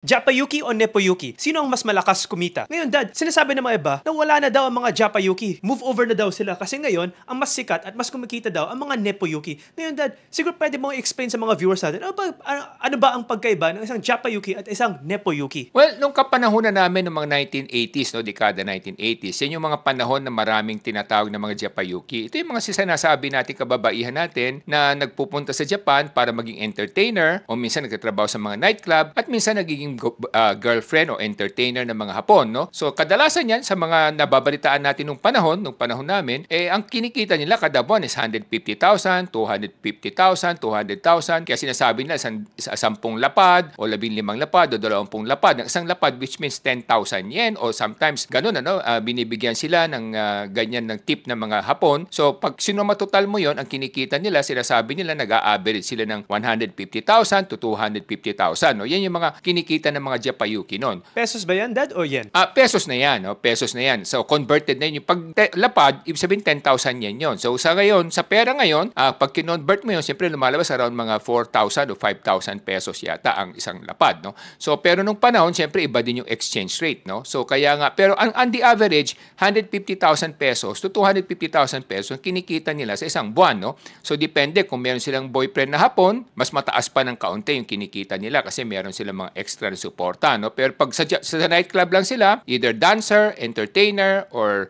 Japayuki o Nepoyuki? Sino ang mas malakas kumita? Ngayon, Dad, sinasabi ng mga iba na wala na daw ang mga Japayuki. Move over na daw sila kasi ngayon, ang mas sikat at mas kumikita daw ang mga Nepoyuki. Ngayon, Dad, siguro pwede mong i-explain sa mga viewers natin, ano ba ang pagkaiba ng isang Japayuki at isang Nepoyuki? Well, nung kapanahonan namin ng mga 1980s, no, dekada 1980s, yan yung mga panahon na maraming tinatawag na mga Japayuki. Ito yung mga sinasabi natin kababaihan natin na nagpupunta sa Japan para maging entertainer o minsan nagtatrabaho sa mga nightclub at minsan nagiging girlfriend o entertainer ng mga Hapon, no? So kadalasan yan sa mga nababalitaan natin nung panahon namin, ang kinikita nila kada buwan is 150,000, 250,000, 200,000. Kaya sinasabi nila sa 10 lapad o 15 lapad o 20 lapad. Ng isang lapad which means 10,000 yen o sometimes ganun, binibigyan sila ng ganyan ng tip ng mga Hapon. So pag sinomatotal mo yon, ang kinikita nila, sinasabi nila nag-a-average sila ng 150,000 to 250,000. No? Yan yung mga kinikita ng mga Japayuki noon. Pesos ba yan, Dad, o yen? Pesos na yan. No? Pesos na yan. So, converted na yun. Yung pag lapad, ibig sabihin 10,000 yen yun. So, sa pera ngayon, pag kinonvert mo yun, siyempre lumalabas around mga 4,000 o 5,000 pesos yata ang isang lapad. No? So, pero nung panahon, siyempre iba din yung exchange rate. No? So, kaya nga, pero on the average, 150,000 pesos to 250,000 pesos ang kinikita nila sa isang buwan. No? So, depende kung meron silang boyfriend na Hapon, mas mataas pa ng kaunti yung kinikita nila kasi meron silang mga extra na suporta, no? Pero pag sa nightclub lang sila, either dancer, entertainer, or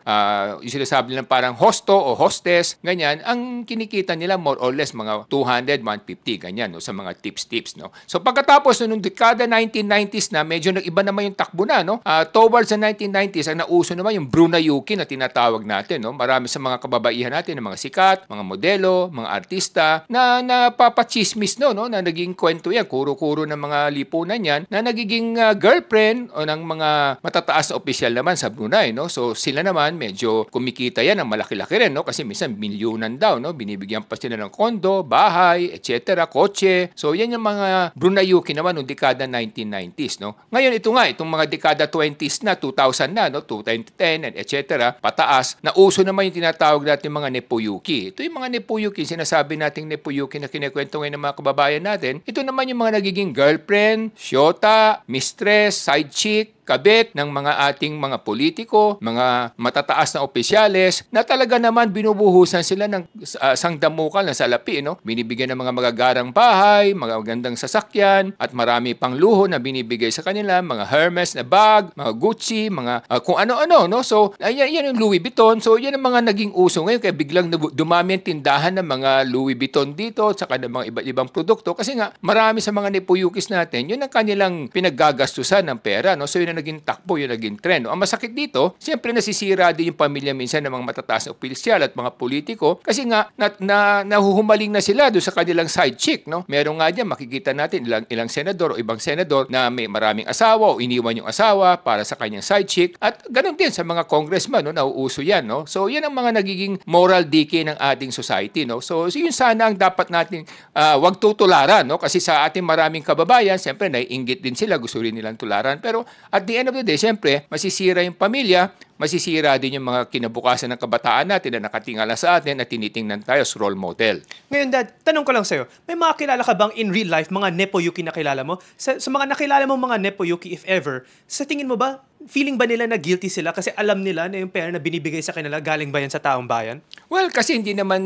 yung sinasabi nilang parang hosto o hostess, ganyan, ang kinikita nila more or less mga 200, 150, ganyan, no? Sa mga tips, no? So pagkatapos nung dekada 1990s na, medyo nag-iba naman yung takbo na, no? Towards the 1990s, ang nauso naman yung Brunayuki na tinatawag natin, no? Marami sa mga kababaihan natin, ng mga sikat, mga modelo, mga artista, na napapachismis, no? Na naging kwento yan, kuro-kuro ng mga lipunan yan, na nagiging girlfriend o ng mga matataas na opisyal naman sa Brunei, no? So sila naman medyo kumikita yan ng malaki-laki rin, no? Kasi minsan milyunan daw, no? Binibigyan pa sila ng kondo, bahay, etc., kotse. So yan yung mga Brunayuki naman noong dekada 1990s, no? Ngayon ito nga, itong mga dekada 20s na, 2000 na, no? 2010 and etc., pataas, na uso naman yung tinatawag natin mga Nepoyuki. Ito yung mga Nepoyuki, sinasabi nating Nepoyuki na kinikwento ngayon ng mga kababayan natin. Ito naman yung mga nagiging girlfriend, syota, mistress, side chick, kabit ng mga ating mga politiko, mga matataas na opisyales na talaga naman binubuhusan sila ng sangdamukal na salapi, no? Binibigyan ng mga magagarang bahay, mga magandang sasakyan, at marami pang luho na binibigay sa kanila, mga Hermes na bag, mga Gucci, mga kung ano-ano, no? So, yan yung Louis Vuitton. So, yan ang mga naging uso ngayon kaya biglang dumami ang tindahan ng mga Louis Vuitton dito at saka ng mga iba't ibang produkto kasi nga marami sa mga Nepoyukis natin, yun ang kanilang pinaggagastusan ng pera, no? So, yun ang naging takbo, yung naging trend. Ang masakit dito, siyempre nasisira din yung pamilya minsan ng mga matataas na opisyal at mga politiko kasi nga nahuhumaling na sila doon sa kanilang side chick, no? Meron nga diyan, makikita natin ilang senador o ibang senador na may maraming asawa o iniwan yung asawa para sa kanyang side chick at ganun din sa mga congressman, no? Nauuso yan, no? So yan ang mga nagiging moral decay ng ating society, no? So yun sana ang dapat natin wag tutularan, no? Kasi sa ating maraming kababayan, siyempre naiinggit din sila, gusto rin nilang tularan, pero at the end of the day, siyempre, masisira yung pamilya, masisira din yung mga kinabukasan ng kabataan natin na nakatingala sa atin at tinitingnan tayo as role model. Ngayon, Dad, tanong ko lang sa'yo, may mga kilala ka bang in real life, mga Nepoyuki na kilala mo? Sa mga nakilala mo mga Nepoyuki, if ever, sa tingin mo ba, feeling ba nila na guilty sila kasi alam nila na yung pera na binibigay sa kanila galing ba yan sa taong bayan? Well, kasi hindi naman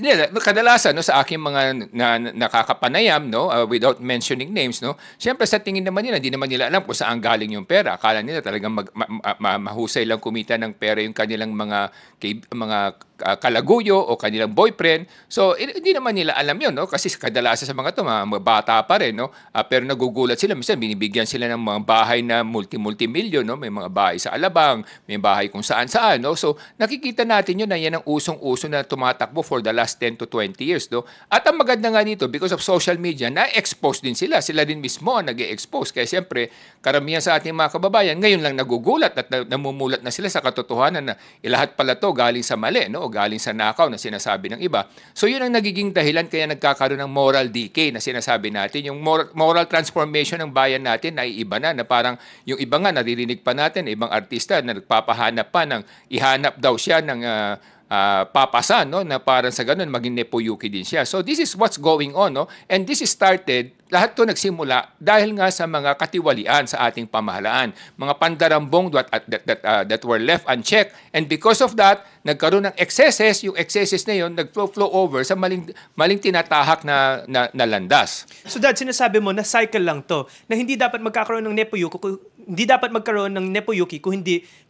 nila, kadalasan, no, sa aking mga nakakapanayam, no, without mentioning names, no, siyempre sa tingin naman nila, hindi naman nila alam kung saan galing yung pera. Akala nila talagang mahusay lang kumita ng pera yung kanilang mga kalaguyo o kanilang boyfriend. So, hindi naman nila alam yun, no? Kasi kadalasan sa mga to, mga bata pa rin, no? Pero nagugulat sila. Minsan, binibigyan sila ng mga bahay na multi-million, no? May mga bahay sa Alabang, may bahay kung saan-saan, no? So, nakikita natin yun na yan ang usong-uso na tumatakbo for the last 10 to 20 years, no? At ang maganda nga dito, because of social media, na-expose din sila. Sila din mismo ang nag-e-expose. Kaya siyempre, karamihan sa ating mga kababayan, ngayon lang nagugulat at namumulat na sila sa katotohanan na lahat pala to galing sa mali, no? O galing sa nakaw na sinasabi ng iba. So yun ang nagiging dahilan kaya nagkakaroon ng moral decay na sinasabi natin. Yung moral transformation ng bayan natin ay iba na parang yung iba nga naririnig pa natin, ibang artista na nagpapahanap pa ng ihanap daw siya ng papasa, no, na parang sa ganun maging nepuyuki din siya. So this is what's going on, no? And this is started, lahat to nagsimula dahil nga sa mga katiwalian sa ating pamahalaan, mga pandarambong that were left unchecked, and because of that nagkaroon ng excesses. Yung excesses na yun nag-flow over sa maling tinatahak na landas. So Dad, sinasabi mo na cycle lang to, na hindi dapat magkakaroon ng nepuyuki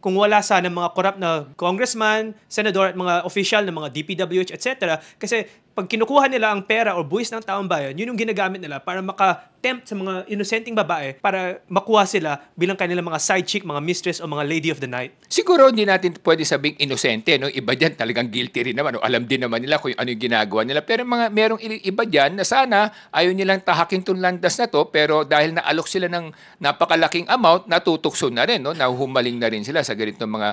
kung wala sana mga corrupt na congressman, senador at mga official ng mga DPWH, etc. Kasi pag kinukuha nila ang pera o buwis ng taong bayan, yun yung ginagamit nila para maka-tempt sa mga inosenteng babae para makuha sila bilang kanilang mga side chick, mga mistress o mga lady of the night. Siguro hindi natin pwede sabing inosente, no? Iba diyan talagang guilty rin naman, no? Alam din naman nila kung ano yung ginagawa nila. Pero merong iba diyan na sana ayaw nilang tahakin tong landas na to, pero dahil naalok sila ng napakalaking amount, natutukso na rin, no? Nahuhumaling na rin sila sa ganitong mga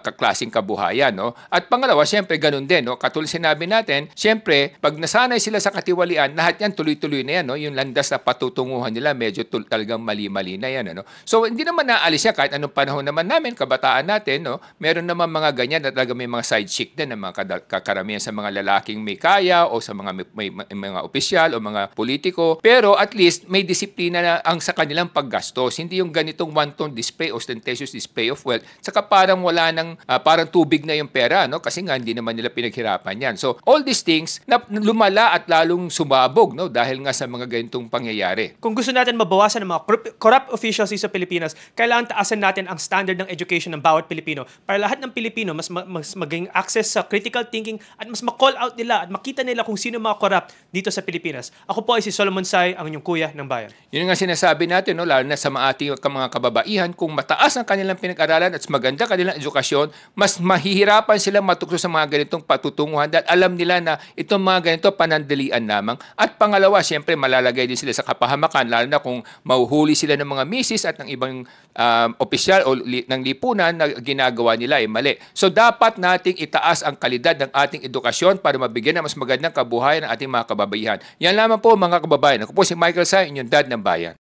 kaklaseng kabuhayan, no? At pangalawa, syempre ganun din, no? Katulad sinabi natin, syempre pag nasanay sila sa katiwalian, lahat yan tuloy-tuloy na yan, no? Yung landas na patutunguhan nila, medyo talagang mali-mali na yan, ano? So hindi naman naalis yan kahit anong panahon naman namin, kabataan natin, no? Meron naman mga ganyan na talaga may mga side chick din, na mga kakaramihan sa mga lalaking may kaya o sa mga may mga opisyal o mga politiko. Pero at least may disiplina na ang sa kanilang paggastos. Hindi yung ganitong wanton display, ostentatious display of wealth. Saka parang wala nang, parang tubig na yung pera, no? Kasi nga hindi naman nila pinaghirapan yan. So all these things na lumala at lalong sumabog, no? Dahil nga sa mga ganitong pangyayari. Kung gusto natin mabawasan ng mga corrupt officials sa Pilipinas, kailangan taasan natin ang standard ng education ng bawat Pilipino para lahat ng Pilipino mas maging access sa critical thinking at mas ma-call out nila at makita nila kung sino mga corrupt dito sa Pilipinas. Ako po ay si Solomon Sai, ang inyong kuya ng bayan. Yun nga sinasabi natin, no? Lalo na sa ating mga kababaihan, kung mataas ang kanilang pinag-aralan at maganda kanilang edukasyon, mas mahihirapan sila matukso sa mga ganitong patutunguhan dahil alam nila na itong mga ganito panandalian lamang. At pangalawa, siyempre malalagay din sila sa kapahamakan, lalo na kung mahuhuli sila ng mga misis at ng ibang opisyal o ng lipunan na ginagawa nila ay mali. So dapat nating itaas ang kalidad ng ating edukasyon para mabigyan ng mas magandang kabuhayan ng ating mga kababaihan. Yan lamang po mga kababayan. Ako po si Michael Sai, inyong dad ng bayan.